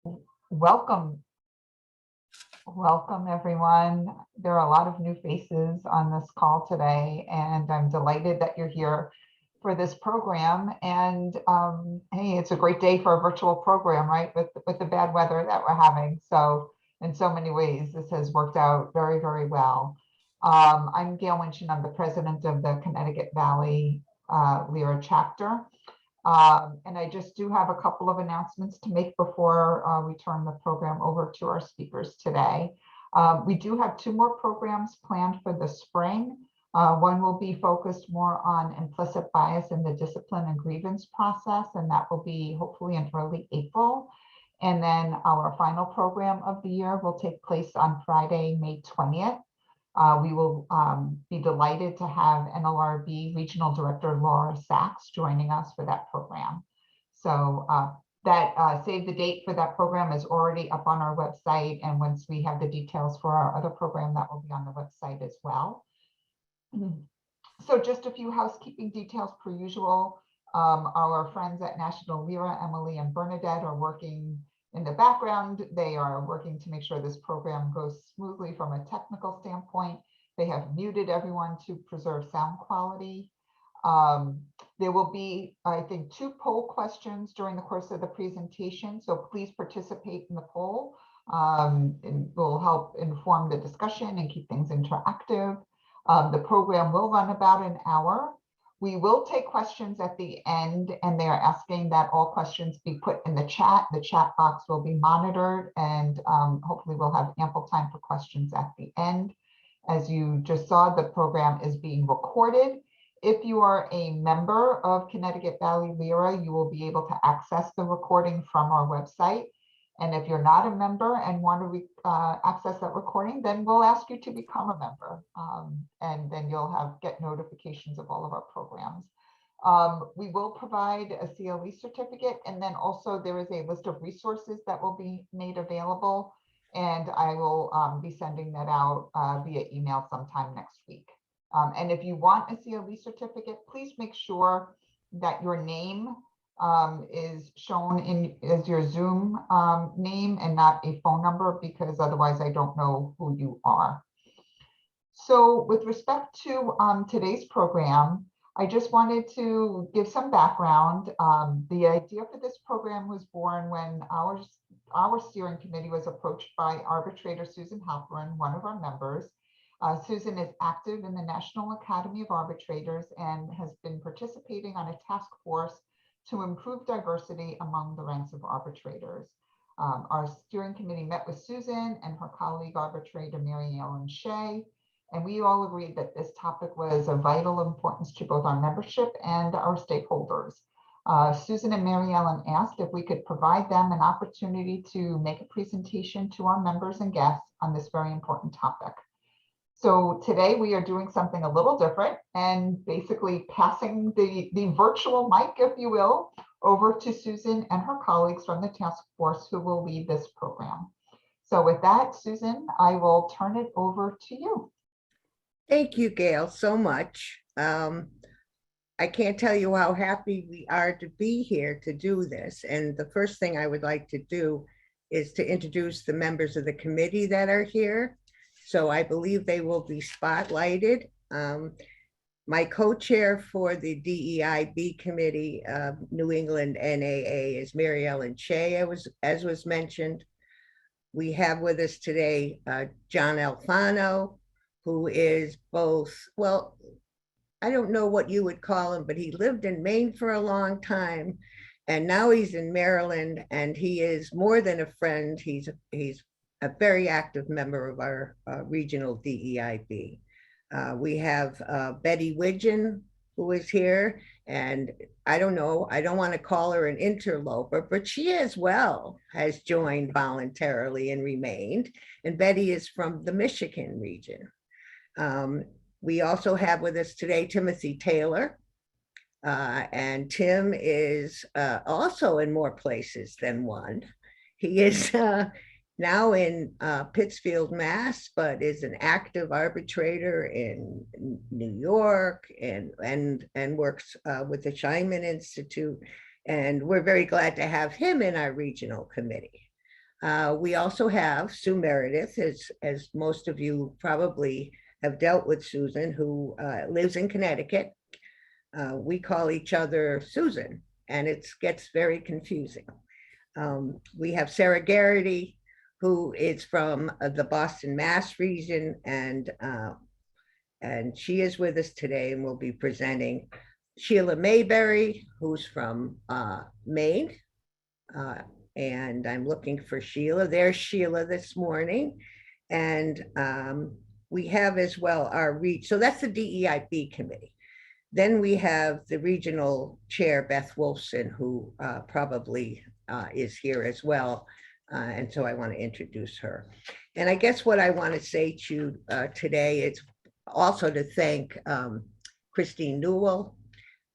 Welcome, welcome everyone. There are a lot of new faces on this call today, and I'm delighted that you're here for this program. And hey, it's a great day for a virtual program, right? With the bad weather that we're having. So in so many ways, this has worked out very, very well. I'm Gail Winchin. I'm the president of the Connecticut Valley LERA chapter. And I just do have a couple of announcements to make before we turn the program over to our speakers today. We do have two more programs planned for the spring. One will be focused more on implicit bias in the discipline and grievance process, and that will be hopefully in early April. And then our final program of the year will take place on Friday, May 20th. We will be delighted to have NLRB Regional Director Laura Sachs joining us for that program. So that save the date for that program is already up on our website. And once we have the details for our other program, that will be on the website as well. So just a few housekeeping details per usual. Our friends at National LERA, Emily and Bernadette, are working in the background. They are working to make sure this program goes smoothly from a technical standpoint. They have muted everyone to preserve sound quality. There will be, I think, 2 poll questions during the course of the presentation, so please participate in the poll. It will help inform the discussion and keep things interactive. The program will run about an hour. We will take questions at the end, and they are asking that all questions be put in the chat. The chat box will be monitored, and hopefully we'll have ample time for questions at the end. As you just saw, the program is being recorded. If you are a member of Connecticut Valley LERA, you will be able to access the recording from our website. And if you're not a member and want to access that recording, then we'll ask you to become a member. And then you'll get notifications of all of our programs. We will provide a CLE certificate. And then also there is a list of resources that will be made available. And I will be sending that out via email sometime next week. And if you want a CLE certificate, please make sure that your name is shown as your Zoom name and not a phone number, because otherwise I don't know who you are. So with respect to today's program, I just wanted to give some background. The idea for this program was born when our steering committee was approached by arbitrator Susan Halperin, one of our members. Susan is active in the National Academy of Arbitrators and has been participating on a task force to improve diversity among the ranks of arbitrators. Our steering committee met with Susan and her colleague arbitrator Mary Ellen Shea, and we all agreed that this topic was of vital importance to both our membership and our stakeholders. Susan and Mary Ellen asked if we could provide them an opportunity to make a presentation to our members and guests on this very important topic. So today we are doing something a little different and basically passing the virtual mic, if you will, over to Susan and her colleagues from the task force who will lead this program. So with that, Susan, I will turn it over to you. Thank you, Gail, so much. I can't tell you how happy we are to be here to do this. And the first thing I would like to do is to introduce the members of the committee that are here. So I believe they will be spotlighted. My co-chair for the DEIB committee, New England NAA, is Mary Ellen Shea, as was mentioned. We have with us today John Alfano, who is both, well, I don't know what you would call him, but he lived in Maine for a long time, and now he's in Maryland, and he is more than a friend. He's a very active member of our regional DEIB. We have Betty Widgeon, who is here, and I don't know, I don't want to call her an interloper, but she as well has joined voluntarily and remained, and Betty is from the Michigan region. We also have with us today Timothy Taylor, and Tim is also in more places than one. He is now in Pittsfield, Mass, but is an active arbitrator in New York and works with the Scheinman Institute. And we're very glad to have him in our regional committee. We also have Sue Meredith, as most of you probably have dealt with Susan, who lives in Connecticut. We call each other Susan, and it gets very confusing. We have Sarah Garrity, who is from the Boston, Mass region, and she is with us today and will be presenting. Sheila Mayberry, who's from Maine, and I'm looking for Sheila. There's Sheila this morning, and we have as well our so that's the DEIB committee. Then we have the regional chair, Beth Wolfson, who probably is here as well. And so I want to introduce her. And I guess what I want to say to you today is also to thank Christine Newell,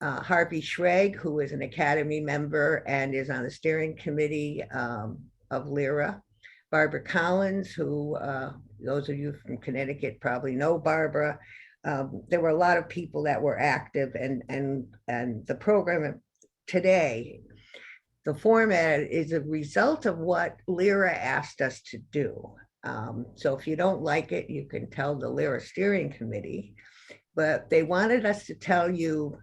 Harvey Schrag, who is an Academy member and is on the steering committee of LERA, Barbara Collins, who those of you from Connecticut probably know Barbara. There were a lot of people that were active, and the program today, the format is a result of what LERA asked us to do. So if you don't like it, you can tell the LERA steering committee, but they wanted us to tell you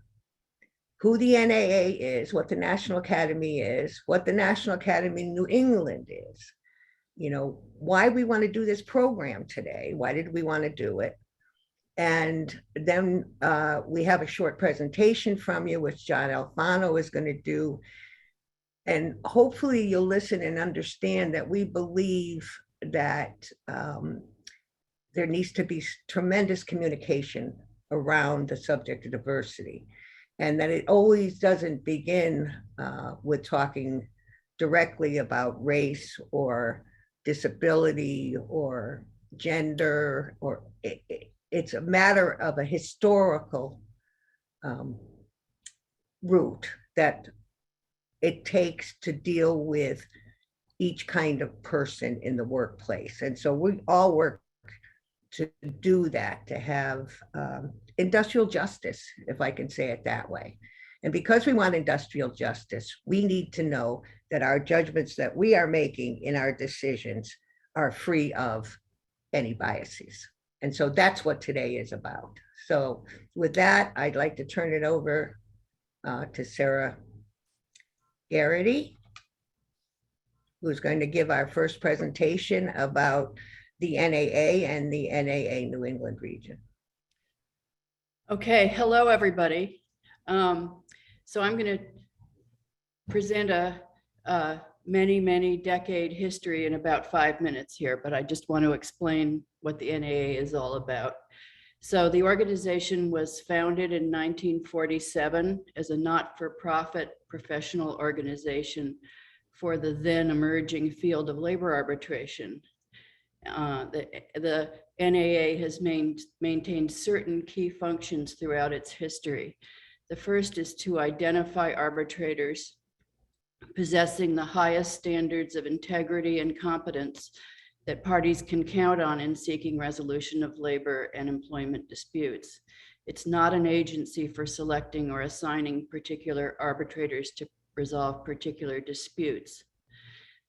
who the NAA is, what the National Academy is, what the National Academy New England is, you know, why we want to do this program today, why did we want to do it? And then we have a short presentation from you, which John Alfano is going to do. And hopefully you'll listen and understand that we believe that there needs to be tremendous communication around the subject of diversity, and that it always doesn't begin with talking directly about race or disability or gender, or it's a matter of a historical route that it takes to deal with each kind of person in the workplace. And so we all work to do that, to have industrial justice, if I can say it that way. And because we want industrial justice, we need to know that our judgments that we are making in our decisions are free of any biases. And so that's what today is about. So with that, I'd like to turn it over to Sarah Garrity, who's going to give our first presentation about the NAA and the NAA New England region. Okay, hello everybody. So I'm going to present a many decade history in about 5 minutes here, but I just want to explain what the NAA is all about. So the organization was founded in 1947 as a not-for-profit professional organization for the then emerging field of labor arbitration. The NAA has maintained certain key functions throughout its history. The first is to identify arbitrators possessing the highest standards of integrity and competence that parties can count on in seeking resolution of labor and employment disputes. It's not an agency for selecting or assigning particular arbitrators to resolve particular disputes.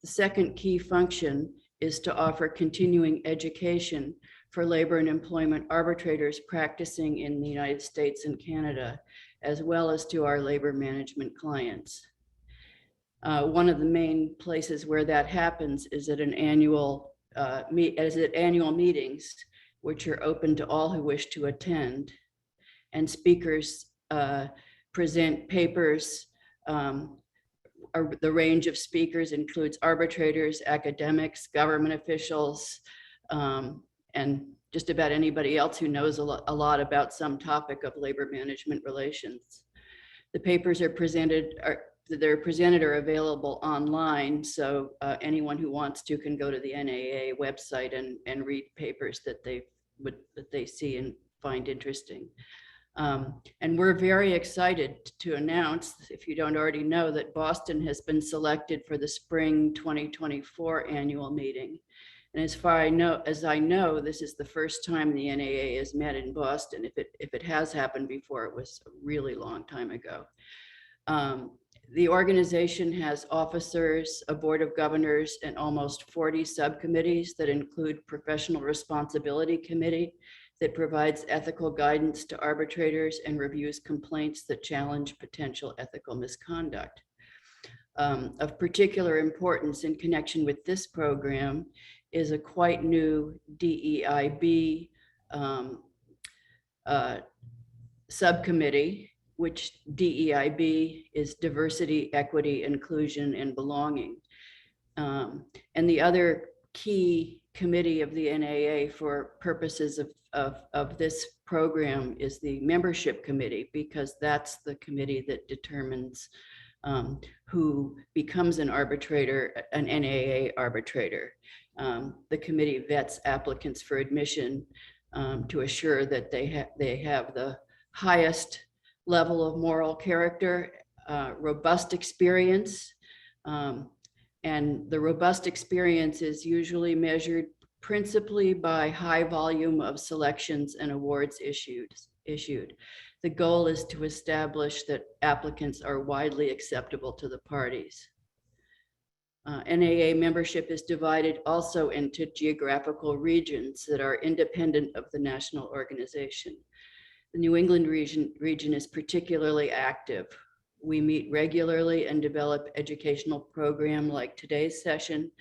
The second key function is to offer continuing education for labor and employment arbitrators practicing in the United States and Canada, as well as to our labor management clients. One of the main places where that happens is at an annual meetings, which are open to all who wish to attend. And speakers present papers. The range of speakers includes arbitrators, academics, government officials, and just about anybody else who knows a lot about some topic of labor management relations. The papers are presented or available online, so anyone who wants to can go to the NAA website and read papers that they see and find interesting. And we're very excited to announce, if you don't already know, that Boston has been selected for the spring 2024 annual meeting. And as far as I know, this is the first time the NAA has met in Boston. If it has happened before, it was a really long time ago. The organization has officers, a board of governors, and almost 40 subcommittees that include professional responsibility committee that provides ethical guidance to arbitrators and reviews complaints that challenge potential ethical misconduct. Of particular importance in connection with this program is a quite new DEIB subcommittee, which DEIB is diversity, equity, inclusion, and belonging. And the other key committee of the NAA for purposes of this program is the membership committee, because that's the committee that determines who becomes an arbitrator, an NAA arbitrator. The committee vets applicants for admission to assure that they have the highest level of moral character, robust experience, and the robust experience is usually measured principally by high volume of selections and awards issued. The goal is to establish that applicants are widely acceptable to the parties. NAA membership is divided also into geographical regions that are independent of the national organization. The New England region is particularly active. We meet regularly and develop educational program like today's session.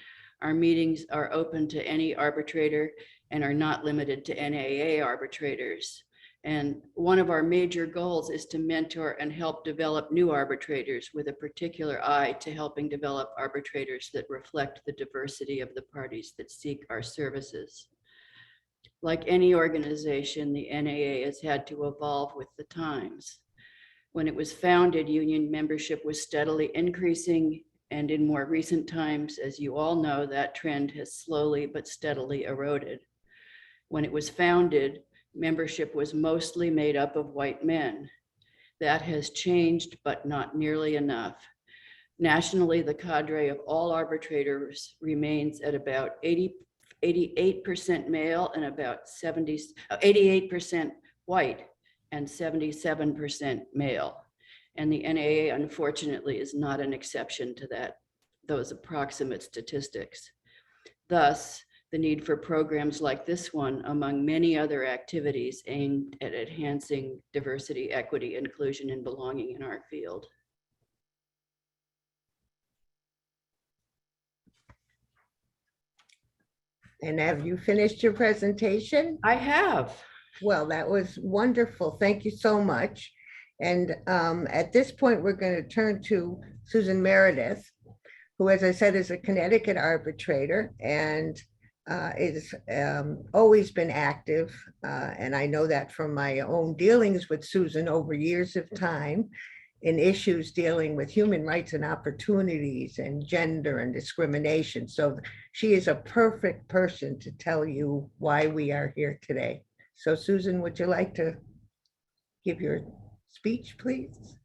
Our meetings are open to any arbitrator and are not limited to NAA arbitrators. And one of our major goals is to mentor and help develop new arbitrators with a particular eye to helping develop arbitrators that reflect the diversity of the parties that seek our services. Like any organization, the NAA has had to evolve with the times. When it was founded, union membership was steadily increasing, and in more recent times, as you all know, that trend has slowly but steadily eroded. When it was founded, membership was mostly made up of white men. That has changed, but not nearly enough. Nationally, the cadre of all arbitrators remains at about 88% male and about 88% white and 77% male. And the NAA, unfortunately, is not an exception to those approximate statistics. Thus, the need for programs like this one, among many other activities aimed at enhancing diversity, equity, inclusion, and belonging in our field. And have you finished your presentation? I have. Well, that was wonderful. Thank you so much. And at this point, we're going to turn to Susan Meredith, who, as I said, is a Connecticut arbitrator and is always been active. And I know that from my own dealings with Susan over years of time in issues dealing with human rights and opportunities and gender and discrimination. So she is a perfect person to tell you why we are here today. So Susan, would you like to give your speech, please?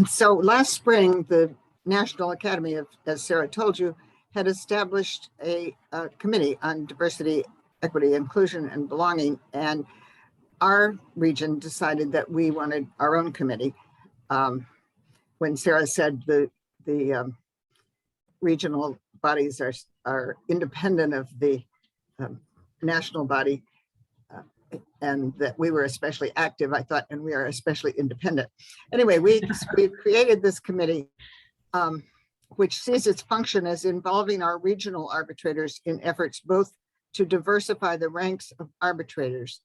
So last spring, the National Academy of, as Sarah told you, had established a committee on diversity, equity, inclusion, and belonging. And our region decided that we wanted our own committee. When Sarah said the regional bodies are independent of the national body, and that we were especially active, I thought, and we are especially independent. Anyway, we created this committee, which sees its function as involving our regional arbitrators in efforts both to diversify the ranks of arbitrators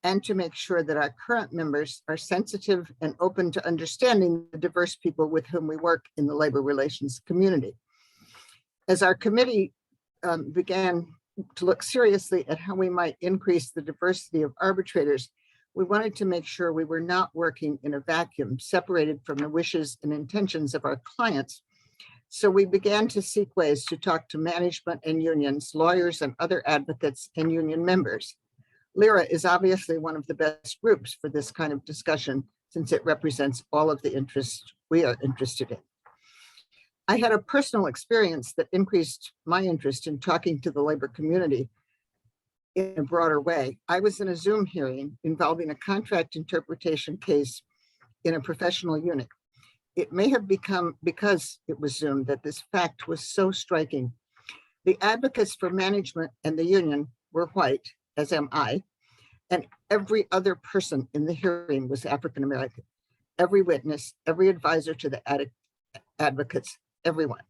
and to make sure that our current members are sensitive and open to understanding the diverse people with whom we work in the labor relations community. As our committee began to look seriously at how we might increase the diversity of arbitrators, we wanted to make sure we were not working in a vacuum, separated from the wishes and intentions of our clients. So we began to seek ways to talk to management and unions, lawyers and other advocates and union members. LERA is obviously one of the best groups for this kind of discussion, since it represents all of the interests we are interested in. I had a personal experience that increased my interest in talking to the labor community in a broader way. I was in a Zoom hearing involving a contract interpretation case in a professional unit. It may have become, because it was Zoom, that this fact was so striking. The advocates for management and the union were white, as am I, and every other person in the hearing was African-American. Every witness, every advisor to the advocates, everyone.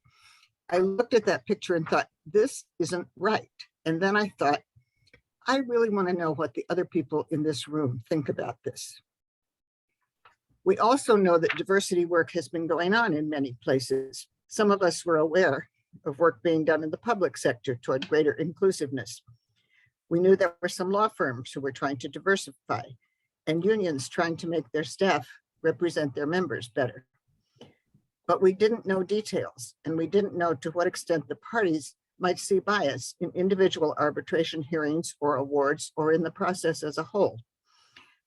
I looked at that picture and thought, this isn't right. And then I thought, I really want to know what the other people in this room think about this. We also know that diversity work has been going on in many places. Some of us were aware of work being done in the public sector toward greater inclusiveness. We knew there were some law firms who were trying to diversify and unions trying to make their staff represent their members better. But we didn't know details, and we didn't know to what extent the parties might see bias in individual arbitration hearings or awards or in the process as a whole.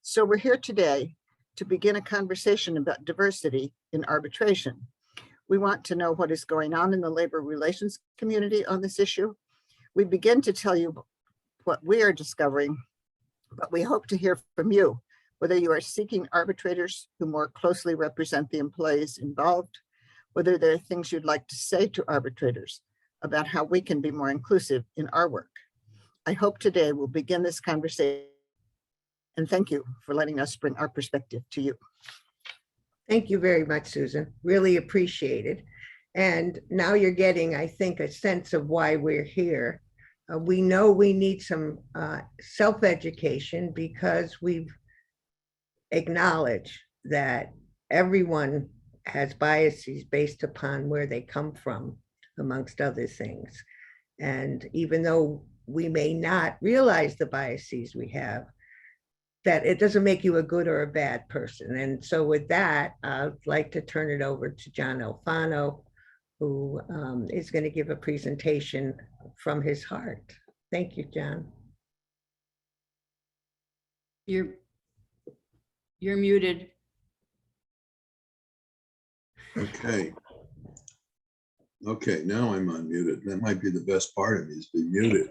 So we're here today to begin a conversation about diversity in arbitration. We want to know what is going on in the labor relations community on this issue. We begin to tell you what we are discovering, but we hope to hear from you, whether you are seeking arbitrators who more closely represent the employees involved, whether there are things you'd like to say to arbitrators about how we can be more inclusive in our work. I hope today we'll begin this conversation. And thank you for letting us bring our perspective to you. Thank you very much, Susan. Really appreciate it. And now you're getting, I think, a sense of why we're here. We know we need some self-education because we've acknowledged that everyone has biases based upon where they come from, amongst other things. And even though we may not realize the biases we have, that it doesn't make you a good or a bad person. And so with that, I'd like to turn it over to John Alfano, who is going to give a presentation from his heart. Thank you, John. You're muted. Okay. Okay, now I'm unmuted. That might be the best part of me, is being muted.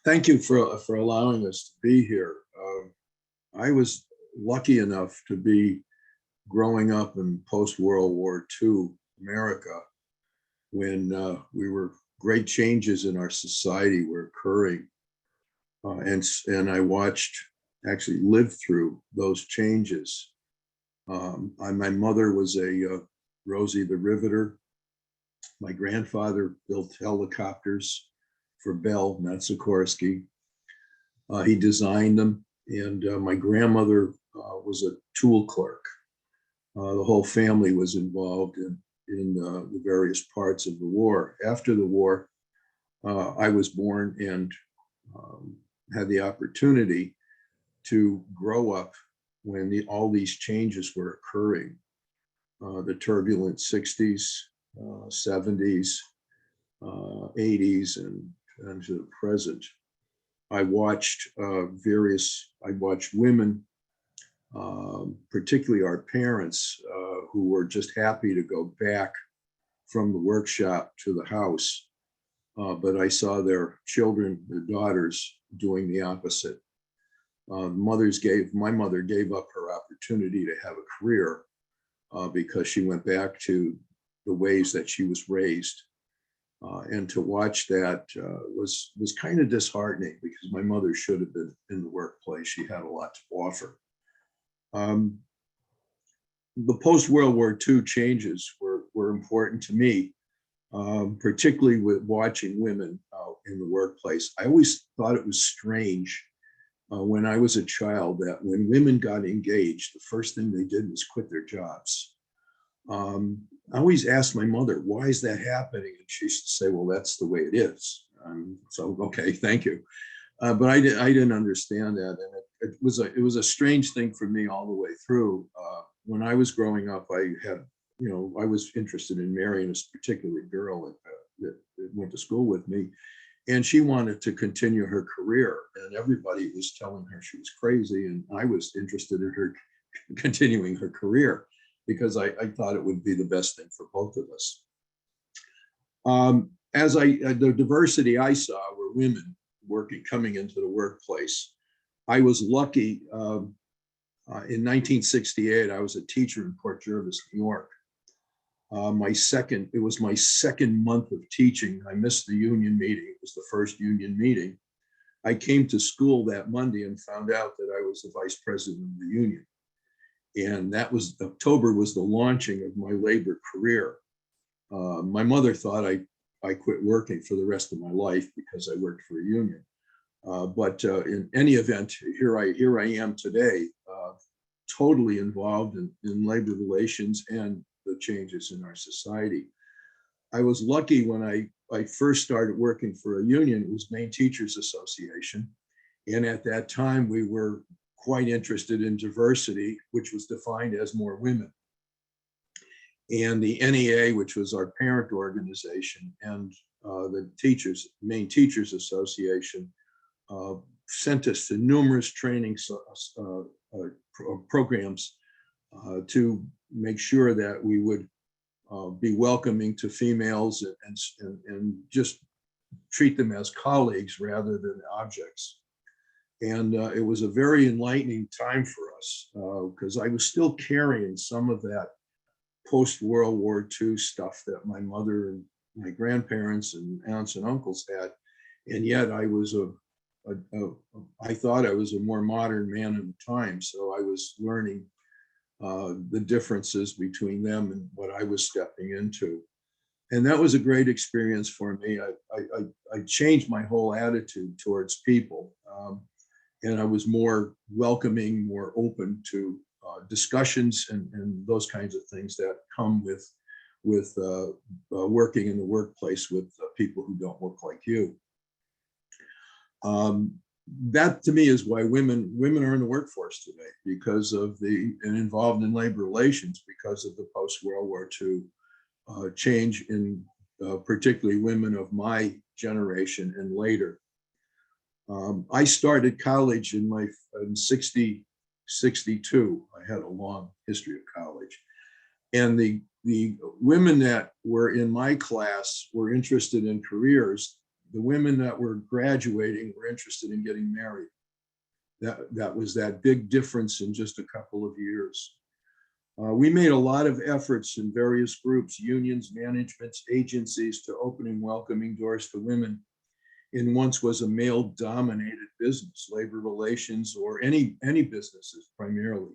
Thank you for allowing us to be here. I was lucky enough to be growing up in post-World War II America when great changes in our society were occurring. And I actually lived through those changes. My mother was a Rosie the Riveter. My grandfather built helicopters for Bell, not Sikorsky. He designed them, and my grandmother was a tool clerk. The whole family was involved in the various parts of the war. After the war, I was born and had the opportunity to grow up when all these changes were occurring. The turbulent 60s, 70s, 80s, and to the present. I watched women, particularly our parents, who were just happy to go back from the workshop to the house. But I saw their children, their daughters, doing the opposite. My mother gave up her opportunity to have a career because she went back to the ways that she was raised. And to watch that was kind of disheartening, because my mother should have been in the workplace. She had a lot to offer. The post-World War II changes were important to me, particularly with watching women in the workplace. I always thought it was strange when I was a child that when women got engaged, the first thing they did was quit their jobs. I always asked my mother, why is that happening? And she used to say, well, that's the way it is. So, okay, thank you. But I didn't understand that. And it was a strange thing for me all the way through. When I was growing up, I was interested in marrying a particular girl that went to school with me. And she wanted to continue her career. And everybody was telling her she was crazy. And I was interested in her continuing her career, because I thought it would be the best thing for both of us. The diversity I saw were women coming into the workplace. I was lucky. In 1968, I was a teacher in Port Jervis, New York. It was my second month of teaching. I missed the union meeting. It was the first union meeting. I came to school that Monday and found out that I was the vice president of the union. And that was October was the launching of my labor career. My mother thought I quit working for the rest of my life because I worked for a union. But in any event, here I am today, totally involved in labor relations and the changes in our society. I was lucky when I first started working for a union. It was Maine Teachers Association. And at that time, we were quite interested in diversity, which was defined as more women. And the NEA, which was our parent organization, and the Maine Teachers Association, sent us to numerous training programs to make sure that we would be welcoming to females and just treat them as colleagues rather than objects. And it was a very enlightening time for us because I was still carrying some of that post-World War II stuff that my mother and my grandparents and aunts and uncles had. And yet I was I thought I was a more modern man at the time. So I was learning the differences between them and what I was stepping into. And that was a great experience for me. I changed my whole attitude towards people. And I was more welcoming, more open to discussions and those kinds of things that come with working in the workplace with people who don't look like you. That to me is why women are in the workforce today, because of and involved in labor relations because of the post-World War II change in particularly women of my generation and later. I started college in 62. I had a long history of college. And the women that were in my class were interested in careers. The women that were graduating were interested in getting married. That was that big difference in just a couple of years. We made a lot of efforts in various groups, unions, managements, agencies to opening welcoming doors to women in once was a male-dominated business, labor relations, or any businesses primarily.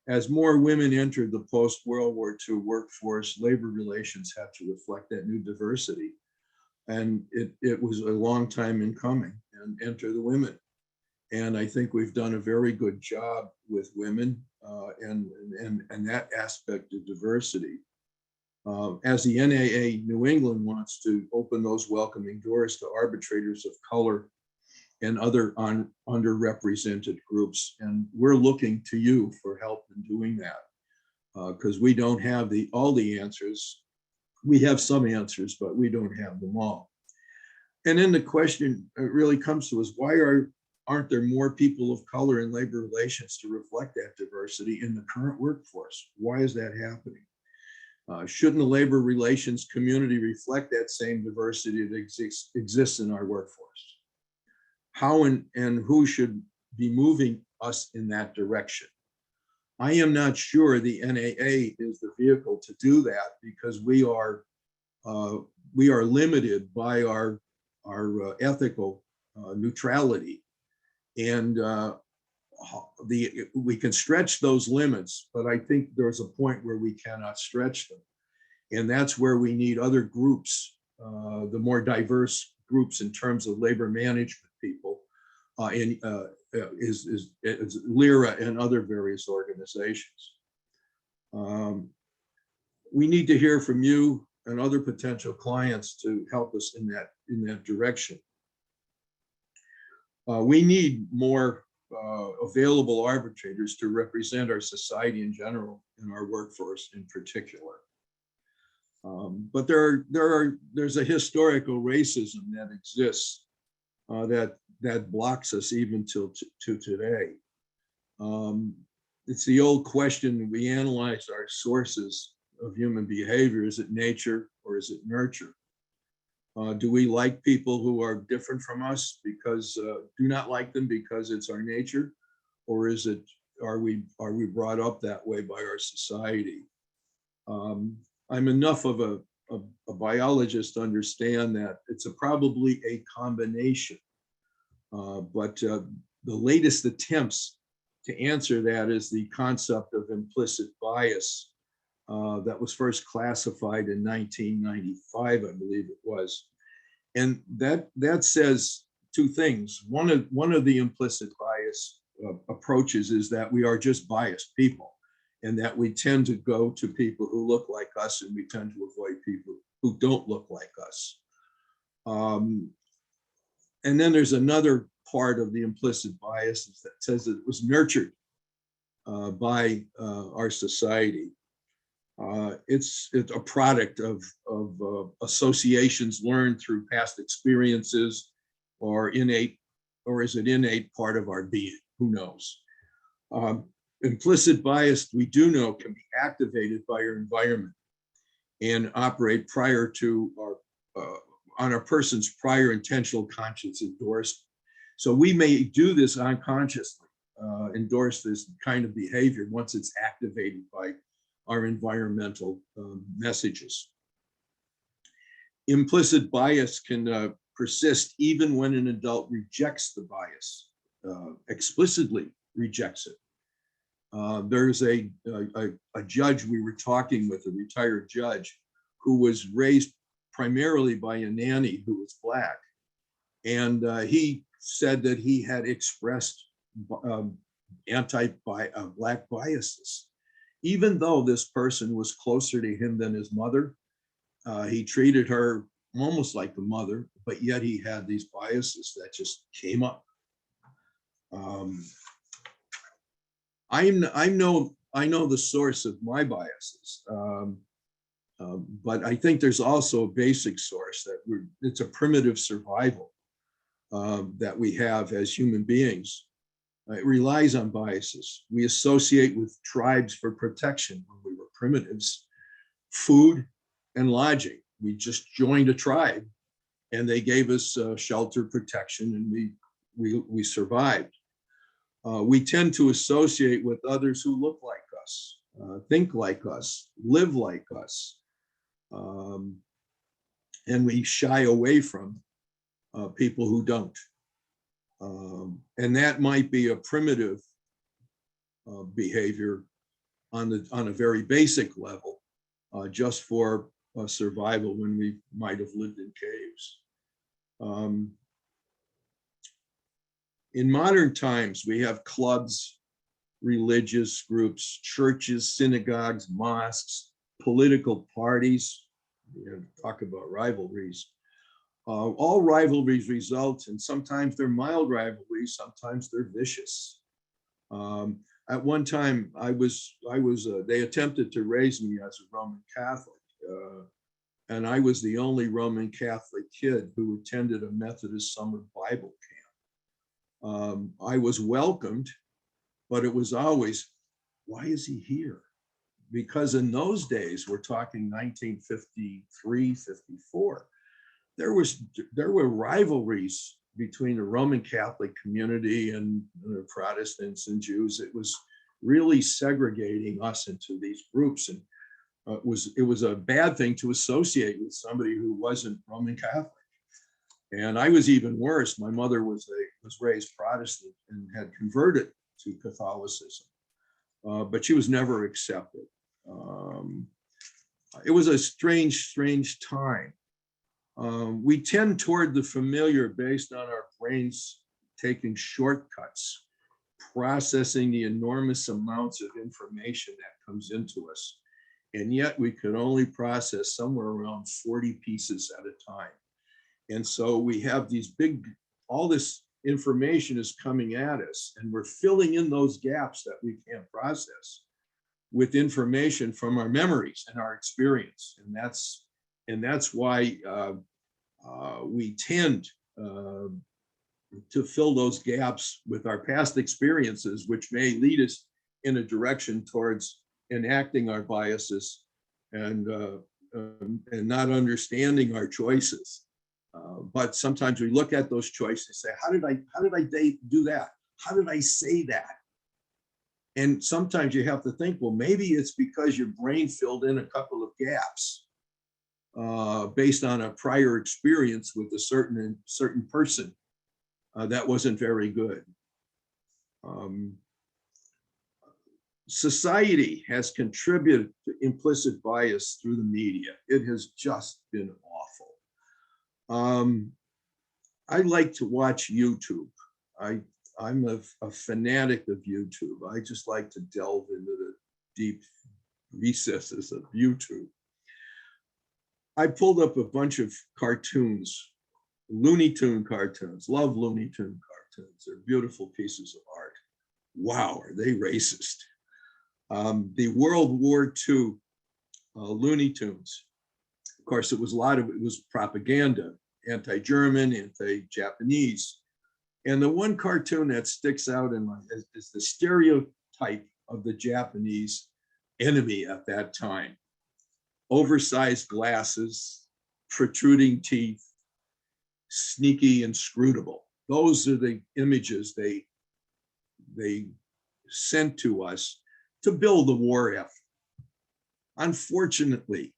As more women entered the post-World War II workforce, labor relations had to reflect that new diversity. And it was a long time in coming, and enter the women. And I think we've done a very good job with women and that aspect of diversity. As the NAA New England wants to open those welcoming doors to arbitrators of color and other underrepresented groups. And we're looking to you for help in doing that because we don't have all the answers. We have some answers, but we don't have them all. And then the question really comes to us, why aren't there more people of color in labor relations to reflect that diversity in the current workforce? Why is that happening? Shouldn't the labor relations community reflect that same diversity that exists in our workforce? How and who should be moving us in that direction? I am not sure the NAA is the vehicle to do that because we are limited by our ethical neutrality, and we can stretch those limits, but I think there's a point where we cannot stretch them, and that's where we need other groups, the more diverse groups in terms of labor management people, is LERA and other various organizations. We need to hear from you and other potential clients to help us in that direction. We need more available arbitrators to represent our society in general and our workforce in particular. But there's a historical racism that exists that blocks us even to today. It's the old question: we analyze our sources of human behavior. Is it nature or is it nurture? Do we like people who are different from us do not like them because it's our nature? Or is it are we brought up that way by our society? I'm enough of a biologist to understand that it's probably a combination. But the latest attempts to answer that is the concept of implicit bias that was first classified in 1995, I believe it was. And that says two things. One of the implicit bias approaches is that we are just biased people, and that we tend to go to people who look like us, and we tend to avoid people who don't look like us. And then there's another part of the implicit bias that says that it was nurtured by our society. It's a product of associations learned through past experiences, or is it innate part of our being? Who knows? Implicit bias, we do know, can be activated by our environment and operate prior to on a person's prior intentional conscious endorsement. So we may do this unconsciously, endorse this kind of behavior once it's activated by our environmental messages. Implicit bias can persist even when an adult rejects the bias, explicitly rejects it. There's a judge we were talking with, a retired judge, who was raised primarily by a nanny who was Black. And he said that he had expressed anti-Black biases. Even though this person was closer to him than his mother, he treated her almost like the mother, but yet he had these biases that just came up. I know the source of my biases, but I think there's also a basic source that it's a primitive survival that we have as human beings. It relies on biases. We associate with tribes for protection when we were primitives, food and lodging. We just joined a tribe and they gave us shelter, protection, and we survived. We tend to associate with others who look like us, think like us, live like us. And we shy away from people who don't. And that might be a primitive behavior on a very basic level, just for survival when we might have lived in caves. In modern times, we have clubs, religious groups, churches, synagogues, mosques, political parties. Talk about rivalries. All rivalries result, and sometimes they're mild rivalries, sometimes they're vicious. At one time, they attempted to raise me as a Roman Catholic, and I was the only Roman Catholic kid who attended a Methodist summer Bible camp. I was welcomed, but it was always, why is he here? Because in those days, we're talking 1953, 54, there were rivalries between the Roman Catholic community and the Protestants and Jews. It was really segregating us into these groups, and it was a bad thing to associate with somebody who wasn't Roman Catholic. And I was even worse. My mother was raised Protestant and had converted to Catholicism, but she was never accepted. It was a strange time. We tend toward the familiar based on our brains taking shortcuts, processing the enormous amounts of information that comes into us. And yet we could only process somewhere around 40 pieces at a time. And so we have all this information is coming at us, and we're filling in those gaps that we can't process with information from our memories and our experience. And that's why we tend to fill those gaps with our past experiences, which may lead us in a direction towards enacting our biases and not understanding our choices. But sometimes we look at those choices and say, how did I do that? How did I say that? And sometimes you have to think, well, maybe it's because your brain filled in a couple of gaps based on a prior experience with a certain person that wasn't very good. Society has contributed to implicit bias through the media. It has just been awful. I like to watch YouTube. I'm a fanatic of YouTube. I just like to delve into the deep recesses of YouTube. I pulled up a bunch of cartoons, Looney Tune cartoons. Love Looney Tune cartoons. They're beautiful pieces of art. Wow, are they racist? The World War II Looney Tunes. Of course, a lot of it was propaganda, anti-German, anti-Japanese. And the one cartoon that sticks out in my is the stereotype of the Japanese enemy at that time. Oversized glasses, protruding teeth, sneaky, inscrutable. Those are the images they sent to us to build the war effort. Unfortunately,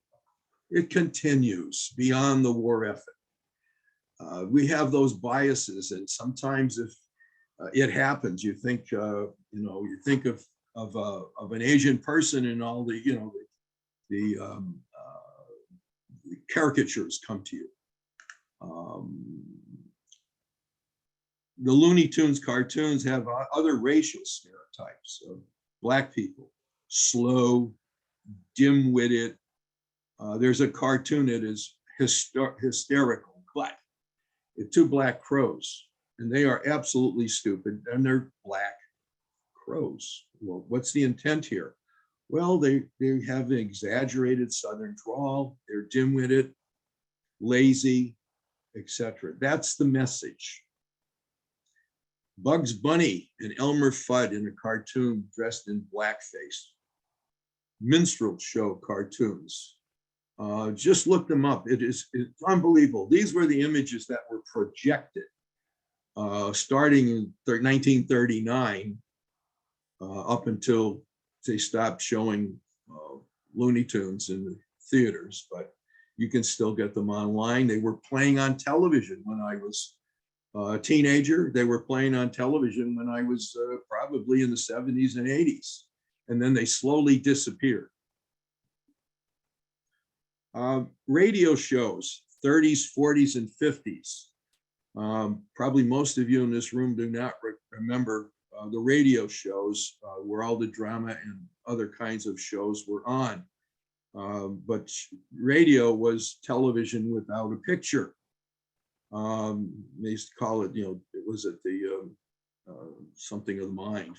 it continues beyond the war effort. We have those biases, and sometimes if it happens, you think you think of an Asian person, and all the caricatures come to you. The Looney Tunes cartoons have other racial stereotypes of Black people, slow, dim-witted. There's a cartoon that is hysterical, but it's two black crows, and they are absolutely stupid, and they're black crows. Well, what's the intent here? Well, they have an exaggerated Southern drawl, they're dim-witted, lazy, etc. That's the message. Bugs Bunny and Elmer Fudd in a cartoon dressed in blackface. Minstrel show cartoons. Just look them up. It's unbelievable. These were the images that were projected starting in 1939 up until they stopped showing Looney Tunes in the theaters, but you can still get them online. They were playing on television when I was a teenager. They were playing on television when I was probably in the 70s and 80s, and then they slowly disappeared. Radio shows, 30s, 40s, and 50s. Probably most of you in this room do not remember the radio shows where all the drama and other kinds of shows were on. But radio was television without a picture. They used to call it, it was at the something of the mind.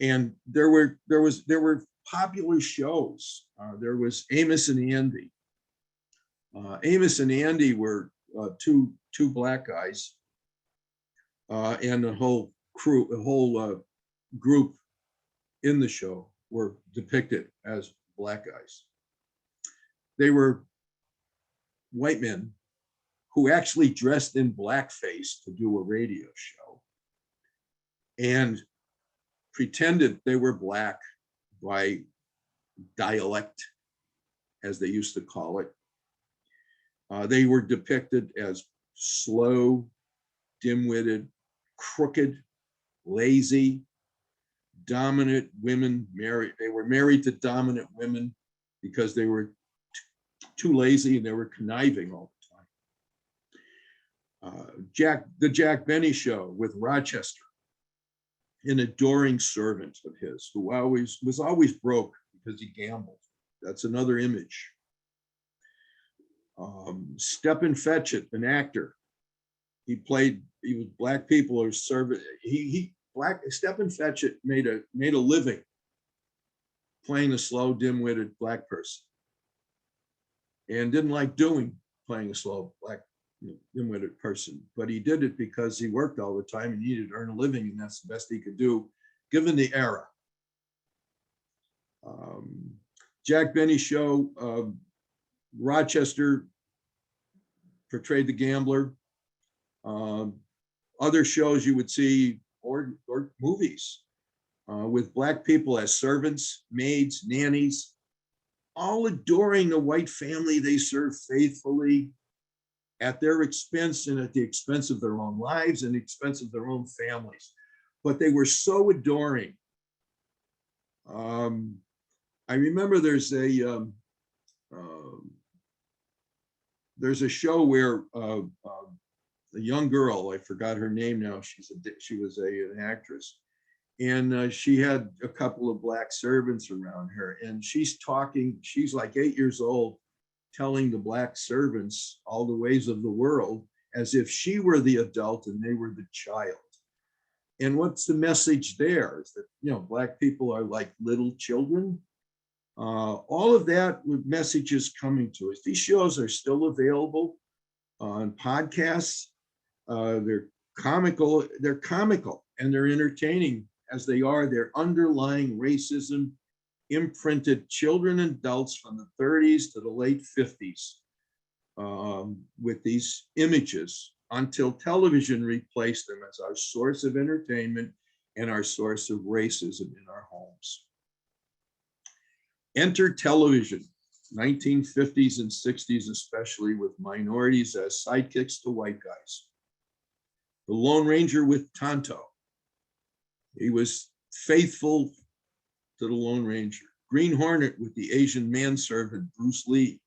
And there were popular shows. There was Amos and Andy. Amos and Andy were two black guys, and the whole crew, the whole group in the show were depicted as black guys. They were white men who actually dressed in blackface to do a radio show and pretended they were black by dialect, as they used to call it. They were depicted as slow, dim-witted, crooked, lazy, dominant women. They were married to dominant women because they were too lazy, and they were conniving all the time. The Jack Benny Show with Rochester, an adoring servant of his who was always broke because he gambled. That's another image. Stepin Fetchit, an actor. He was black people or servant. Stepin Fetchit made a living playing a slow, dim-witted black person, and didn't like playing a slow, black, dim-witted person. But he did it because he worked all the time and needed to earn a living, and that's the best he could do, given the era. Jack Benny Show, Rochester portrayed the gambler. Other shows you would see, or movies. with Black people as servants, maids, nannies, all adoring the white family they serve faithfully at their expense and at the expense of their own lives and the expense of their own families. But they were so adoring. I remember there's a show where a young girl, I forgot her name now, she was an actress, and she had a couple of Black servants around her, and she's like 8 years old, telling the Black servants all the ways of the world as if she were the adult and they were the child. And what's the message there? Is that, you know, Black people are like little children. All of that with messages coming to us. These shows are still available on podcasts. They're comical and they're entertaining as they are. Their underlying racism imprinted children and adults from the 30s to the late 50s with these images until television replaced them as our source of entertainment and our source of racism in our homes. Enter television, 1950s and 60s, especially, with minorities as sidekicks to white guys. The Lone Ranger with Tonto. He was faithful to the Lone Ranger. Green Hornet with the Asian manservant, Bruce Lee,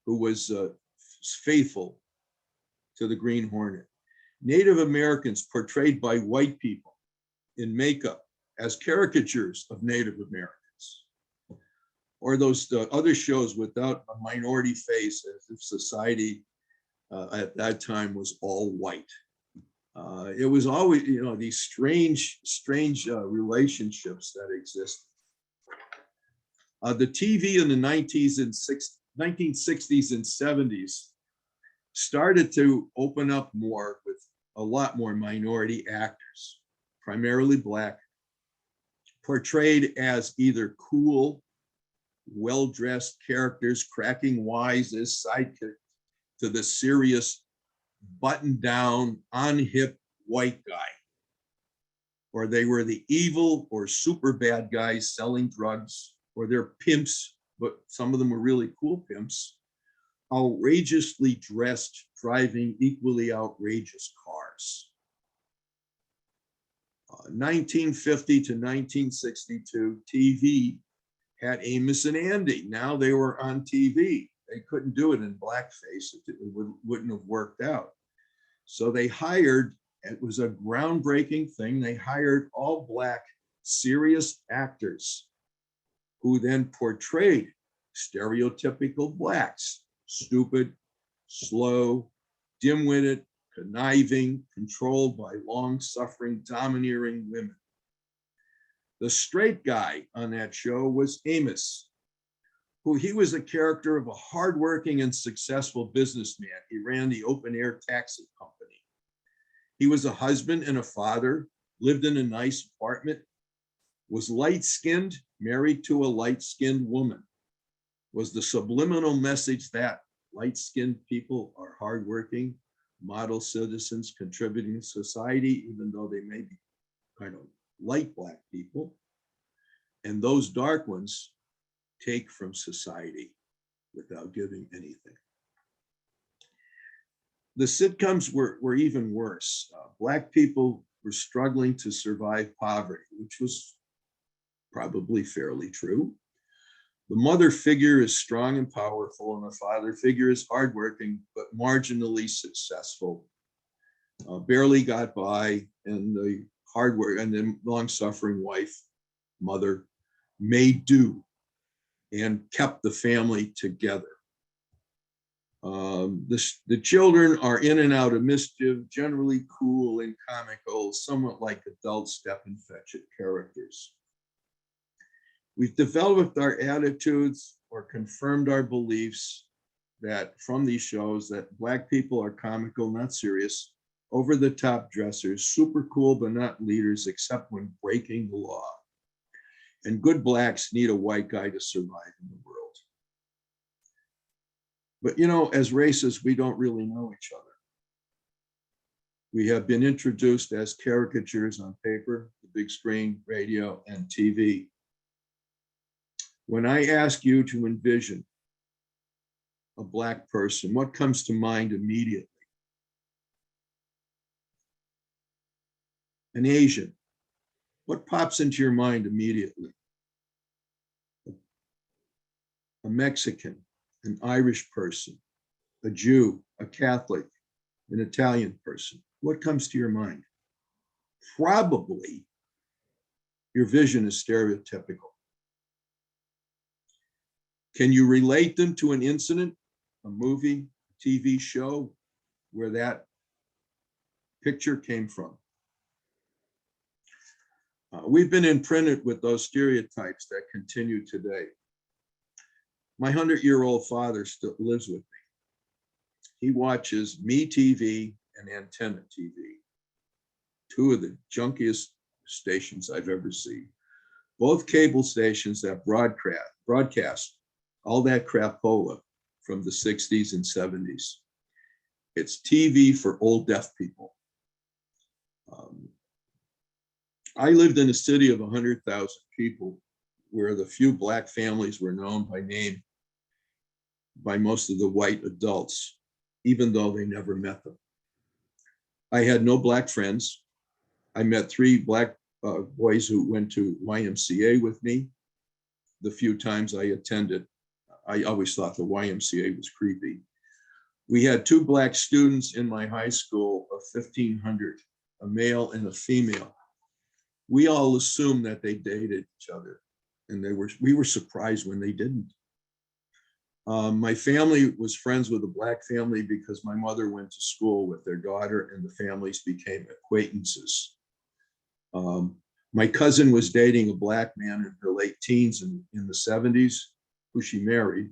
who was faithful to the Green Hornet. Native Americans portrayed by white people in makeup as caricatures of Native Americans. Or those other shows without a minority face, as if society at that time was all white. It was always, you know, these strange relationships that exist. The TV in the 1960s and 70s started to open up more with a lot more minority actors, primarily Black, portrayed as either cool, well-dressed characters, cracking wise as sidekick to the serious, button-down, on-hip white guy. Or they were the evil or super bad guys selling drugs, or they're pimps, but some of them were really cool pimps, outrageously dressed, driving equally outrageous cars. 1950 to 1962, TV had Amos and Andy. Now they were on TV. They couldn't do it in blackface. It wouldn't have worked out. So they hired, it was a groundbreaking thing, they hired all Black serious actors who then portrayed stereotypical Blacks: stupid, slow, dim-witted, conniving, controlled by long-suffering, domineering women. The straight guy on that show was Amos, who he was a character of a hardworking and successful businessman. He ran the open-air taxi company. He was a husband and a father, lived in a nice apartment, was light-skinned, married to a light-skinned woman. Was the subliminal message that light-skinned people are hardworking, model citizens contributing to society, even though they may be kind of light Black people, and those dark ones take from society without giving anything. The sitcoms were even worse. Black people were struggling to survive poverty, which was probably fairly true. The mother figure is strong and powerful, and the father figure is hardworking but marginally successful. Barely got by, and the hard work and the long-suffering wife, mother, made do and kept the family together. The children are in and out of mischief, generally cool and comical, somewhat like adult Step and Fetch It characters. We've developed our attitudes or confirmed our beliefs that from these shows that Black people are comical, not serious, over-the-top dressers, super cool, but not leaders except when breaking the law. And good Blacks need a white guy to survive in the world. But you know, as races, we don't really know each other. We have been introduced as caricatures on paper. The big screen, radio, and TV. When I ask you to envision a Black person, what comes to mind immediately? An Asian, what pops into your mind immediately? A Mexican, an Irish person, a Jew, a Catholic, an Italian person. What comes to your mind? Probably your vision is stereotypical. Can you relate them to an incident, a movie, TV show where that picture came from? We've been imprinted with those stereotypes that continue today. My 100-year-old father still lives with me. He watches MeTV and Antenna TV, two of the junkiest stations I've ever seen. Both cable stations that broadcast all that crapola from the 60s and 70s. It's TV for old deaf people. I lived in a city of 100,000 people where the few Black families were known by name by most of the white adults, even though they never met them. I had no Black friends. I met 3 Black boys who went to YMCA with me. The few times I attended, I always thought the YMCA was creepy. We had 2 Black students in my high school of 1,500, a male and a female. We all assumed that they dated each other, and we were surprised when they didn't. My family was friends with a Black family because my mother went to school with their daughter, and the families became acquaintances. My cousin was dating a Black man in her late teens in the 70s, who she married.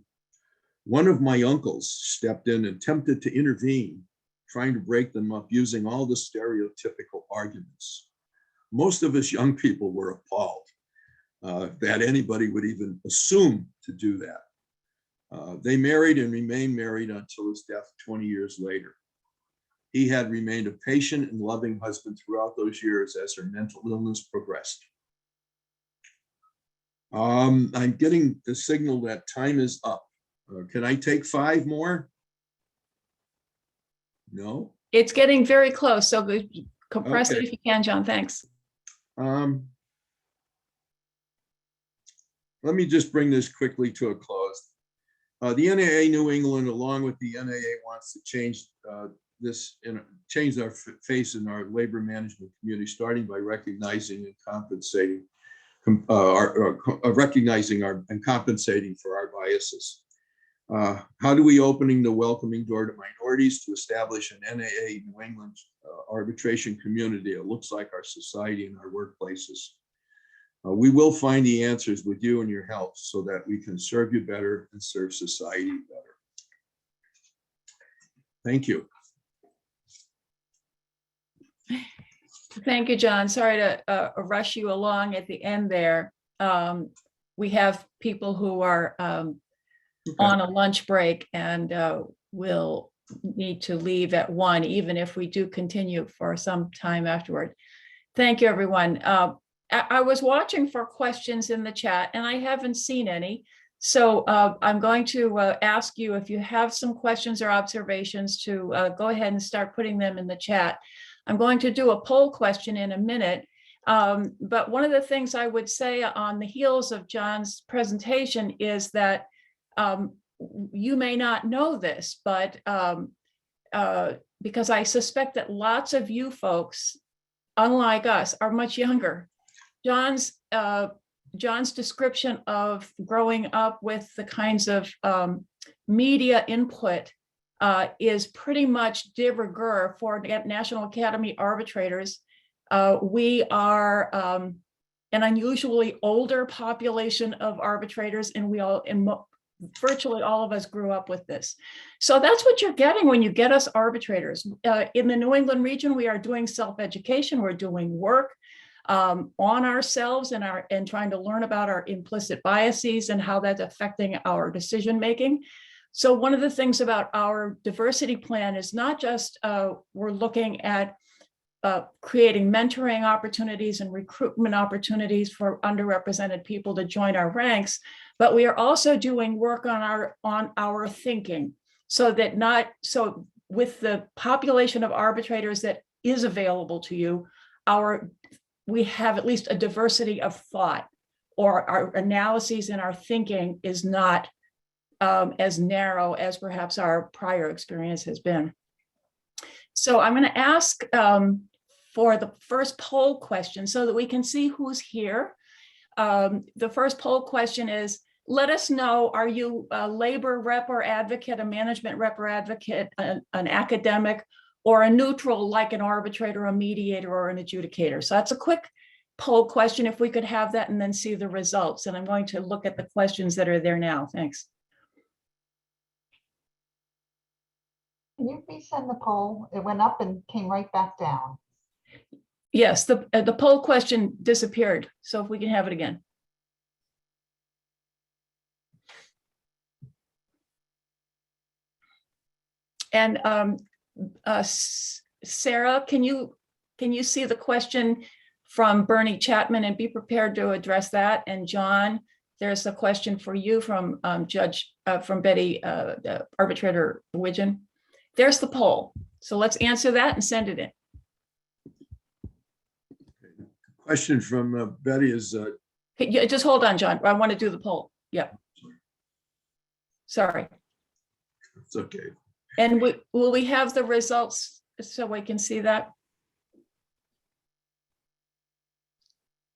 One of my uncles stepped in and attempted to intervene, trying to break them up using all the stereotypical arguments. Most of us young people were appalled that anybody would even assume to do that. They married and remained married until his death 20 years later. He had remained a patient and loving husband throughout those years as her mental illness progressed. I'm getting the signal that time is up. Can I take 5 more? No? It's getting very close, so compress it Okay. if you can, John, thanks. Let me just bring this quickly to a close. The NAA New England, along with the NAA, wants to change change our face in our labor management community, starting by recognizing and compensating, and compensating for our biases. How do we opening the welcoming door to minorities to establish an NAA New England arbitration community? It looks like our society and our workplaces. We will find the answers with you and your help so that we can serve you better and serve society better. Thank you. Thank you, John. Sorry to rush you along at the end there. We have people who are on a lunch break and will need to leave at 1, even if we do continue for some time afterward. Thank you, everyone. I was watching for questions in the chat and I haven't seen any. So I'm going to ask you if you have some questions or observations to go ahead and start putting them in the chat. I'm going to do a poll question in a minute. But one of the things I would say on the heels of John's presentation is that you may not know this, but because I suspect that lots of you folks, unlike us, are much younger. John's description of growing up with the kinds of media input is pretty de rigueur for National Academy arbitrators. We are an unusually older population of arbitrators, and virtually all of us grew up with this. So that's what you're getting when you get us arbitrators. In the New England region, we are doing self-education. We're doing work on ourselves and trying to learn about our implicit biases and how that's affecting our decision making. So one of the things about our diversity plan is not just we're looking at creating mentoring opportunities and recruitment opportunities for underrepresented people to join our ranks, but we are also doing work on our thinking, so with the population of arbitrators that is available to you, we have at least a diversity of thought, or our analyses and our thinking is not as narrow as perhaps our prior experience has been. So I'm going to ask for the first poll question so that we can see who's here. The first poll question is, let us know, are you a labor rep or advocate, a management rep or advocate, an academic, or a neutral like an arbitrator, a mediator, or an adjudicator? So that's a quick poll question, if we could have that and then see the results. And I'm going to look at the questions that are there now. Thanks. Can you resend the poll? It went up and came right back down. Yes, the poll question disappeared. So if we can have it again. And Sarah, can you see the question from Bernie Chapman and be prepared to address that? And John, there's a question for you from Betty, Arbitrator Widgeon. There's the poll. So let's answer that and send it in. Question from Betty is, Just hold on, John. I want to do the poll. Yep. Sorry. it's okay. And will we have the results so we can see that?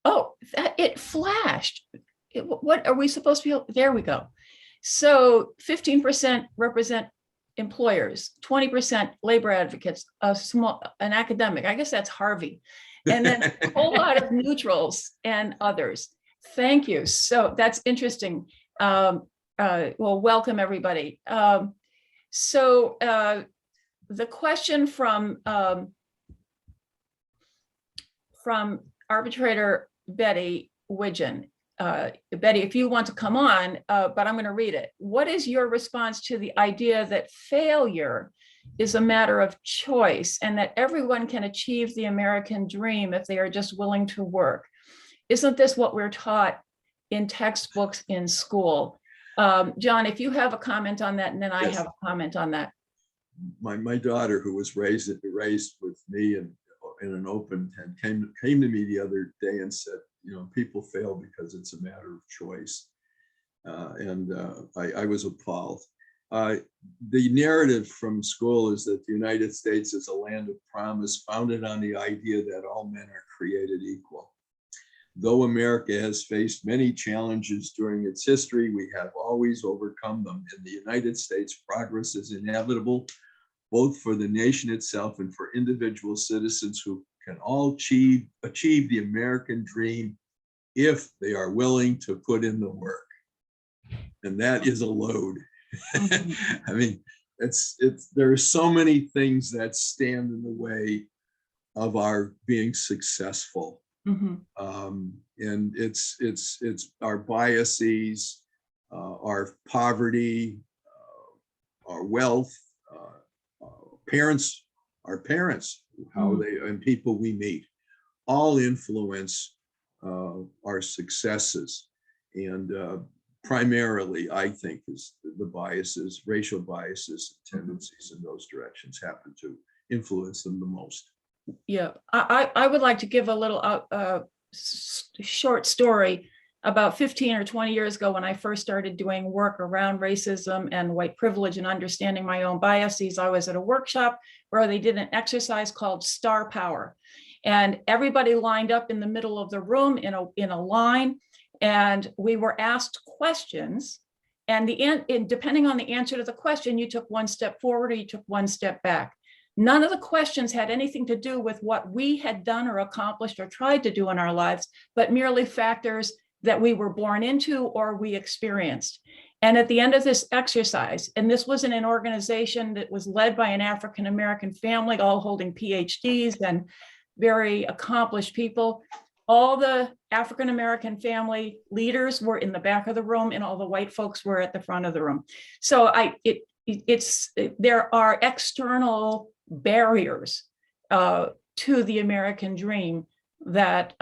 Oh, it flashed. What are we supposed to be? There we go. So 15% represent employers, 20% labor advocates, an academic. I guess that's Harvey. And then a whole lot of neutrals and others. Thank you. So that's interesting. Well, welcome everybody. So the question from Arbitrator Betty Widgeon. Betty, if you want to come on, but I'm going to read it. What is your response to the idea that failure is a matter of choice and that everyone can achieve the American dream if they are just willing to work? Isn't this what we're taught in textbooks in school? John, if you have a comment on that, and then I Yes. have a comment on that. My daughter, who was raised with me and in an open tent, came to me the other day and said, you know, people fail because it's a matter of choice. I was appalled. The narrative from school is that the United States is a land of promise founded on the idea that all men are created equal. Though America has faced many challenges during its history, we have always overcome them. In the United States, progress is inevitable, both for the nation itself and for individual citizens who can all achieve the American dream if they are willing to put in the work. And that is a load. I mean, there are so many things that stand in the way of our being successful. And it's our biases, our poverty, our wealth, our parents, how they and people we meet, all influence our successes. And primarily, I think, is the biases, racial biases, tendencies in those directions happen to influence them the most. Yeah, I would like to give a little short story. About 15 or 20 years ago, when I first started doing work around racism and white privilege and understanding my own biases, I was at a workshop where they did an exercise called Star Power. And everybody lined up in the middle of the room in a line, and we were asked questions. And depending on the answer to the question, you took one step forward or you took one step back. None of the questions had anything to do with what we had done or accomplished or tried to do in our lives, but merely factors that we were born into or we experienced. And at the end of this exercise, and this was in an organization that was led by an African-American family, all holding PhDs and very accomplished people, all the African-American family leaders were in the back of the room and all the white folks were at the front of the room. So there are external barriers to the American dream that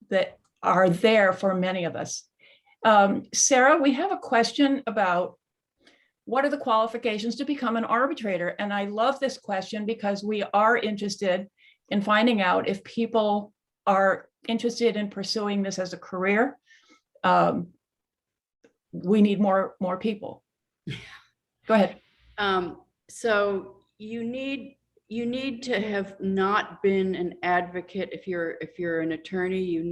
that are there for many of us. Sarah, we have a question about what are the qualifications to become an arbitrator? And I love this question because we are interested in finding out if people are interested in pursuing this as a career. We need more people. Go ahead. So you need to have not been an advocate. If you're an attorney, you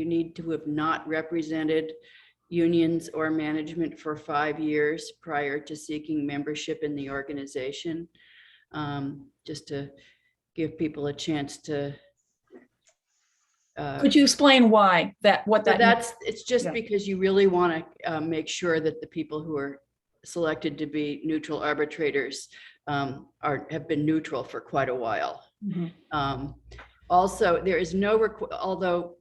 need to have not represented unions or management for 5 years prior to seeking membership in the organization. Just to give people a chance to. Could you explain why what that means? It's just because you really want to make sure that the people who are selected to be neutral arbitrators have been neutral for quite a while. Mm-hmm. Also, there is no although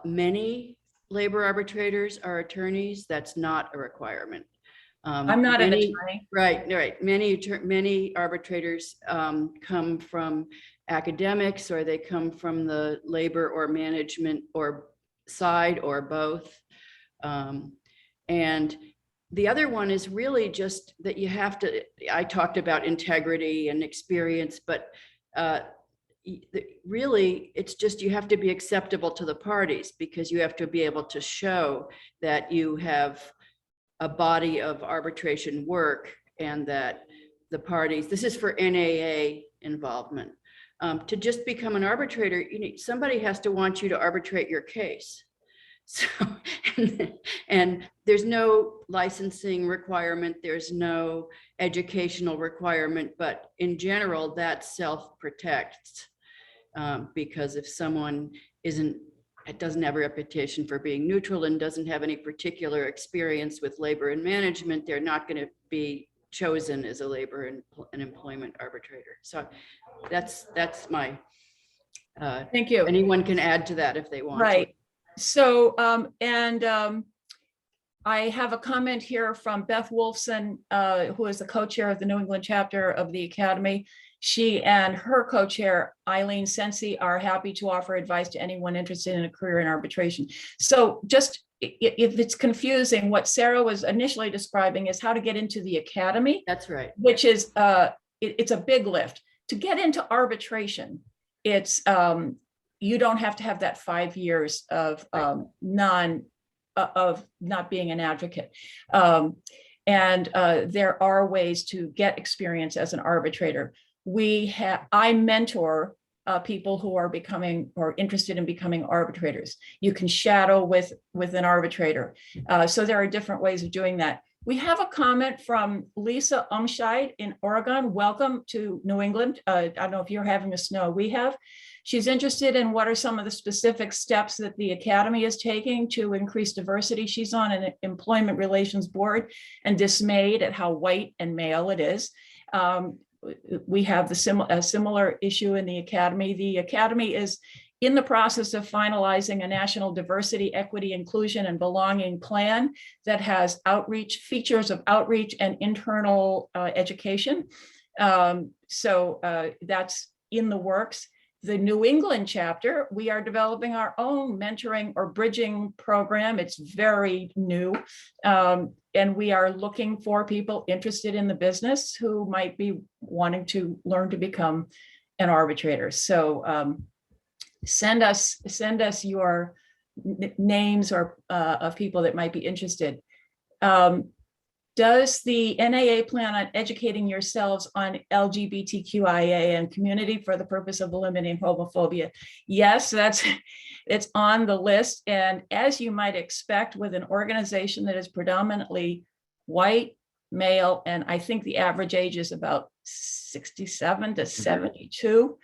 many labor arbitrators are attorneys, that's not a requirement. I'm not an attorney. Right. Many arbitrators come from academics, or they come from the labor or management or side, or both. And the other one is really just that you have to, I talked about integrity and experience, but really it's just you have to be acceptable to the parties, because you have to be able to show that you have a body of arbitration work, and that the parties, this is for NAA involvement. To just become an arbitrator, somebody has to want you to arbitrate your case. So, and there's no licensing requirement, there's no educational requirement, but in general, that self-protects. Because if someone doesn't have a reputation for being neutral and doesn't have any particular experience with labor and management, they're not going to be chosen as a labor and employment arbitrator. So that's my, Thank you. Anyone can add to that if they want. Right. To. So, I have a comment here from Beth Wolfson, who is the co-chair of the New England chapter of the Academy. She and her co-chair, Eileen Sensi, are happy to offer advice to anyone interested in a career in arbitration. So just if it's confusing, what Sarah was initially describing is how to get into the Academy. That's right. Which is, it's a big lift. To get into arbitration, it's, you don't have to have that 5 years of not being an advocate. And there are ways to get experience as an arbitrator. I mentor people who are becoming or interested in becoming arbitrators. You can shadow with an arbitrator. So there are different ways of doing that. We have a comment from Lisa Umscheid in Oregon. Welcome to New England. I don't know if you're having the snow we have. She's interested in what are some of the specific steps that the Academy is taking to increase diversity. She's on an employment relations board and dismayed at how white and male it is. We have a similar issue in the Academy. The Academy is in the process of finalizing a national diversity, equity, inclusion, and belonging plan that has features of outreach and internal education. So that's in the works. The New England chapter, we are developing our own mentoring or bridging program. It's very new. And we are looking for people interested in the business who might be wanting to learn to become an arbitrator. So send us your names or of people that might be interested. Does the NAA plan on educating yourselves on LGBTQIA and community for the purpose of eliminating homophobia? Yes, it's on the list. And as you might expect with an organization that is predominantly white, male, and I think the average age is about 67 to 72,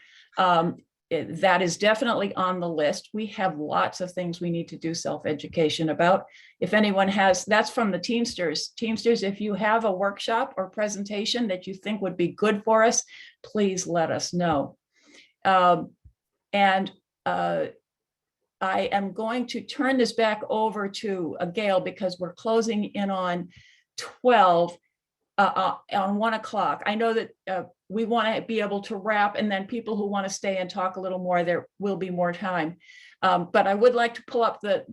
that is definitely on the list. We have lots of things we need to do self-education about. If anyone has, that's from the Teamsters. Teamsters, if you have a workshop or presentation that you think would be good for us, please let us know. I am going to turn this back over to Gail because we're closing in on 12. on 1 o'clock. I know that we want to be able to wrap, and then people who want to stay and talk a little more, there will be more time. But I would like to pull up the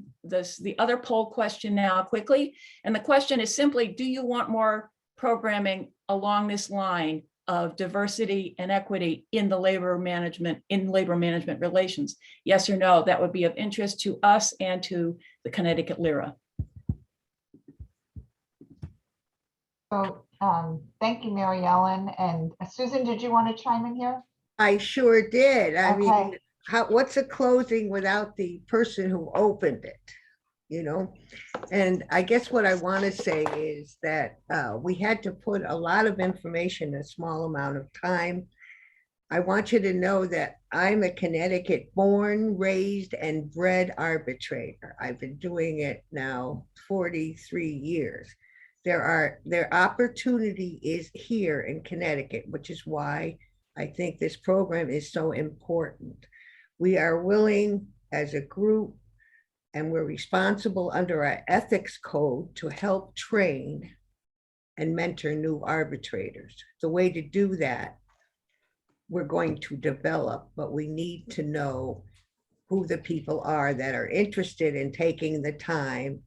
other poll question now quickly. And the question is simply, do you want more programming along this line of diversity and equity in the labor management relations? Yes or no? That would be of interest to us and to the Connecticut LERA. So thank you, Mary Ellen. And Susan, did you want to chime in here? I sure did. I Okay. mean, what's a closing without the person who opened it? You know, and I guess what I want to say is that we had to put a lot of information in a small amount of time. I want you to know that I'm a Connecticut born, raised, and bred arbitrator. I've been doing it now 43 years. Their opportunity is here in Connecticut, which is why I think this program is so important. We are willing as a group, and we're responsible under our ethics code to help train and mentor new arbitrators. The way to do that, we're going to develop, but we need to know who the people are that are interested in taking the time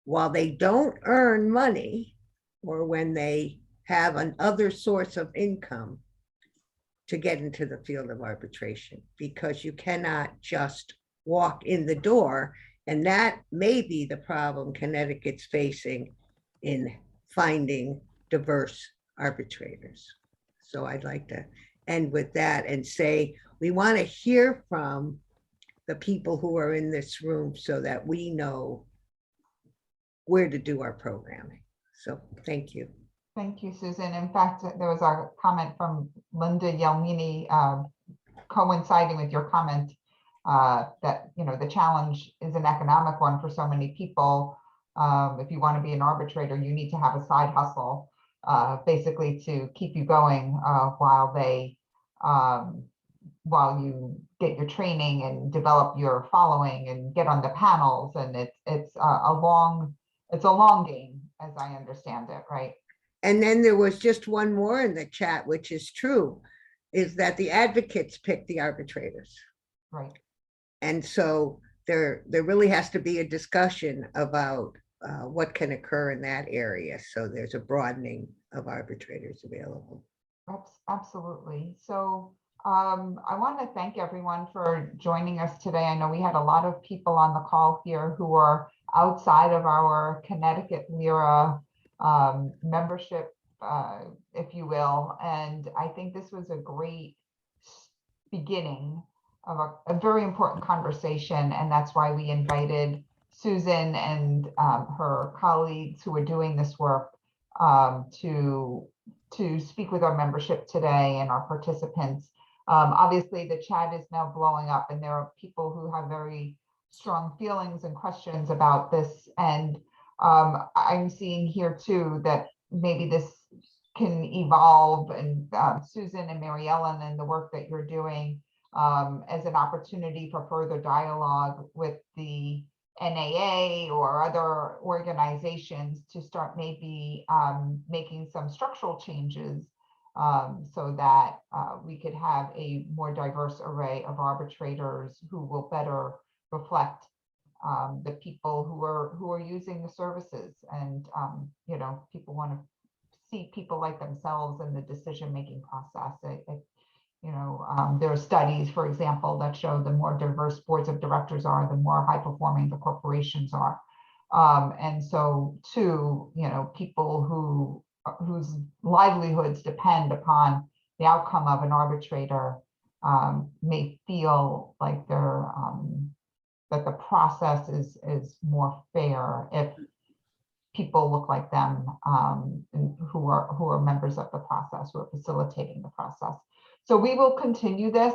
while they don't earn money or when they have another source of income to get into the field of arbitration, because you cannot just walk in the door. And that may be the problem Connecticut's facing in finding diverse arbitrators. So I'd like to end with that and say, we want to hear from the people who are in this room so that we know where to do our programming. So thank you. Thank you, Susan. In fact, there was a comment from Linda Yelmini coinciding with your comment that, you know, the challenge is an economic one for so many people. If you want to be an arbitrator, you need to have a side hustle, basically to keep you going while you get your training and develop your following and get on the panels. And it's a long game, as I understand it, right? And then there was just one more in the chat, which is true, is that the advocates pick the arbitrators. Right. And so there really has to be a discussion about what can occur in that area. So there's a broadening of arbitrators available. Absolutely. So I want to thank everyone for joining us today. I know we had a lot of people on the call here who are outside of our Connecticut LERA membership, if you will. And I think this was a great beginning of a very important conversation. And that's why we invited Susan and her colleagues who are doing this work to speak with our membership today and our participants. Obviously, the chat is now blowing up, and there are people who have very strong feelings and questions about this. And I'm seeing here too that maybe this can evolve, and Susan and Mary Ellen and the work that you're doing as an opportunity for further dialogue with the NAA or other organizations to start maybe making some structural changes so that we could have a more diverse array of arbitrators who will better reflect the people who are using the services. And you know, people want to see people like themselves in the decision-making process. You know, there are studies, for example, that show the more diverse boards of directors are, the more high-performing the corporations are. And so, too, you know, people whose livelihoods depend upon the outcome of an arbitrator may feel like they're that the process is more fair if people look like them who are members of the process, who are facilitating the process. So we will continue this.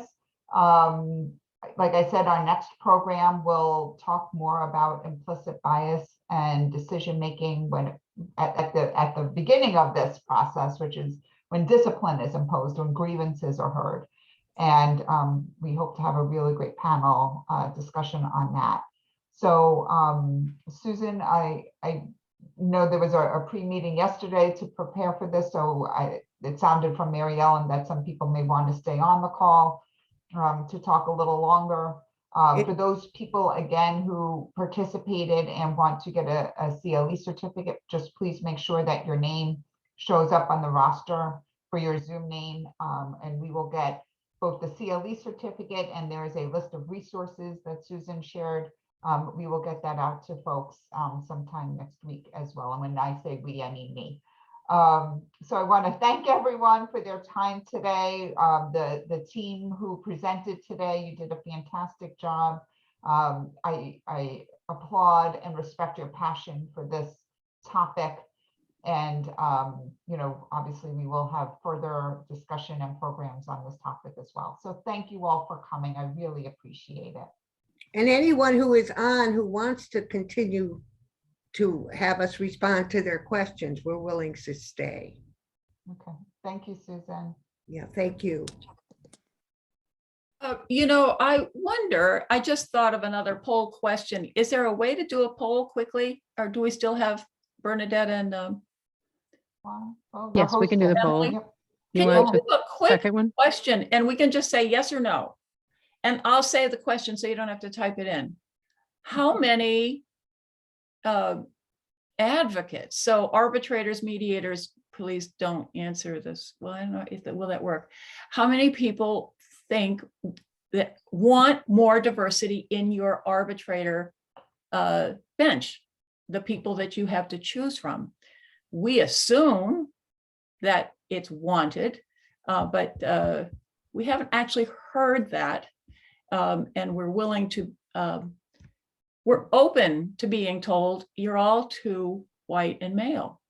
Like I said, our next program will talk more about implicit bias and decision making when at the beginning of this process, which is when discipline is imposed, when grievances are heard. And we hope to have a really great panel discussion on that. So Susan, I know there was a pre-meeting yesterday to prepare for this, so it sounded from Mary Ellen that some people may want to stay on the call to talk a little longer. For those people, again, who participated and want to get a CLE certificate, just please make sure that your name shows up on the roster for your Zoom name, and we will get both the CLE certificate, and there is a list of resources that Susan shared. We will get that out to folks sometime next week as well. And when I say we, I mean me. So I want to thank everyone for their time today. The team who presented today, you did a fantastic job. I applaud and respect your passion for this topic. And, you know, obviously we will have further discussion and programs on this topic as well. So thank you all for coming. I really appreciate it. And anyone who is on who wants to continue to have us respond to their questions, we're willing to stay. Okay. Thank you, Susan. Yeah, thank you. You know, I wonder, I just thought of another poll question. Is there a way to do a poll quickly, or do we still have Bernadette and Well, Yes, we can do the poll. Emily? Yep. You can want you to do a quick second one? question, and we can just say yes or no? And I'll say the question so you don't have to type it in. How many advocates, so arbitrators, mediators, please don't answer this. Well, I don't know if that will that work. How many people think that want more diversity in your arbitrator bench, the people that you have to choose from? We assume that it's wanted, but we haven't actually heard that. And we're willing to, we're open to being told you're all too white and male.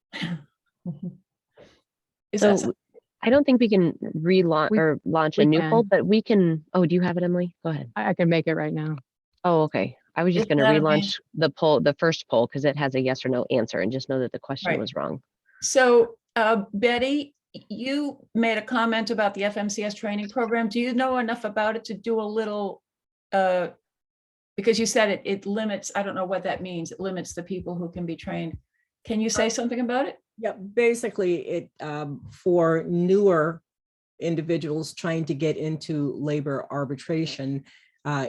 Is that So I don't think we can relaunch or launch a we new poll, can. but we can. Oh, do you have it, Emily? Go ahead. I can make it right now. Oh, okay. I was just Is going to that okay? relaunch the poll, the first poll, because it has a yes or no answer, and just know that the question Right. was wrong. So Betty, you made a comment about the FMCS training program. Do you know enough about it to do a little, because you said it limits, I don't know what that means. It limits the people who can be trained. Can you say something about it? Yeah, basically it for newer individuals trying to get into labor arbitration,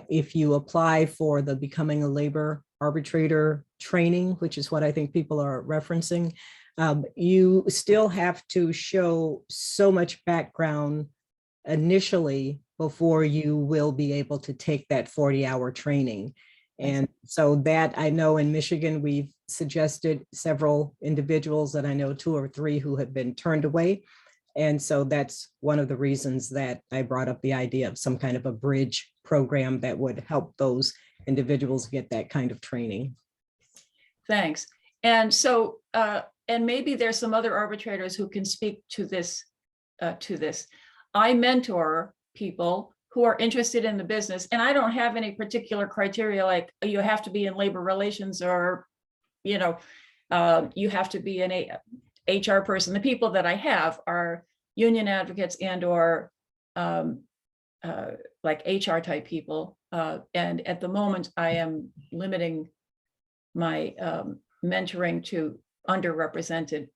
if you apply for the Becoming a Labor Arbitrator training, which is what I think people are referencing, you still have to show so much background initially before you will be able to take that 40-hour training. And so that I know in Michigan, we've suggested several individuals that I know 2 or 3 who have been turned away. And so that's one of the reasons that I brought up the idea of some kind of a bridge program that would help those individuals get that kind of training. Thanks. And so, and maybe there's some other arbitrators who can speak to this. I mentor people who are interested in the business, and I don't have any particular criteria like you have to be in labor relations or, you know, you have to be an HR person. The people that I have are union advocates and or like HR type people. And at the moment, I am limiting my mentoring to underrepresented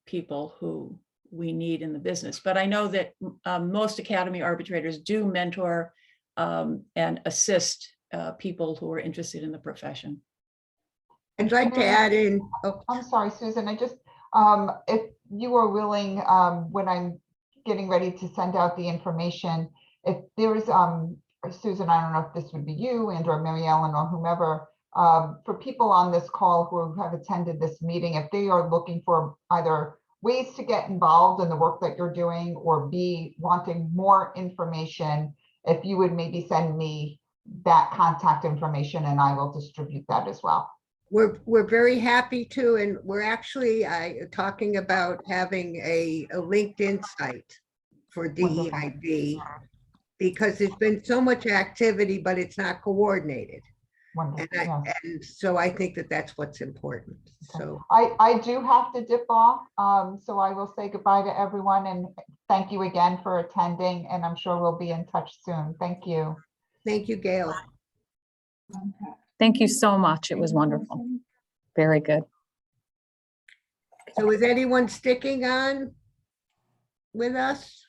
people who we need in the business. But I know that most academy arbitrators do mentor and assist people who are interested in the profession. I'd like to add in, oh, I'm sorry, Susan, I just, if you are willing, when I'm getting ready to send out the information, if there's, Susan, I don't know if this would be you and or Mary Ellen or whomever, for people on this call who have attended this meeting, if they are looking for either ways to get involved in the work that you're doing or be wanting more information, if you would maybe send me that contact information and I will distribute that as well. we're very happy to, and we're actually talking about having a LinkedIn site for DEIB because there's been so much activity, but it's not coordinated. Wonderful. And so I think that that's what's important. So I do have to dip off, so I will say goodbye to everyone and thank you again for attending, and I'm sure we'll be in touch soon. Thank you. thank you, Gail. Thank you so much. It was wonderful. Very good. So is anyone sticking on with us?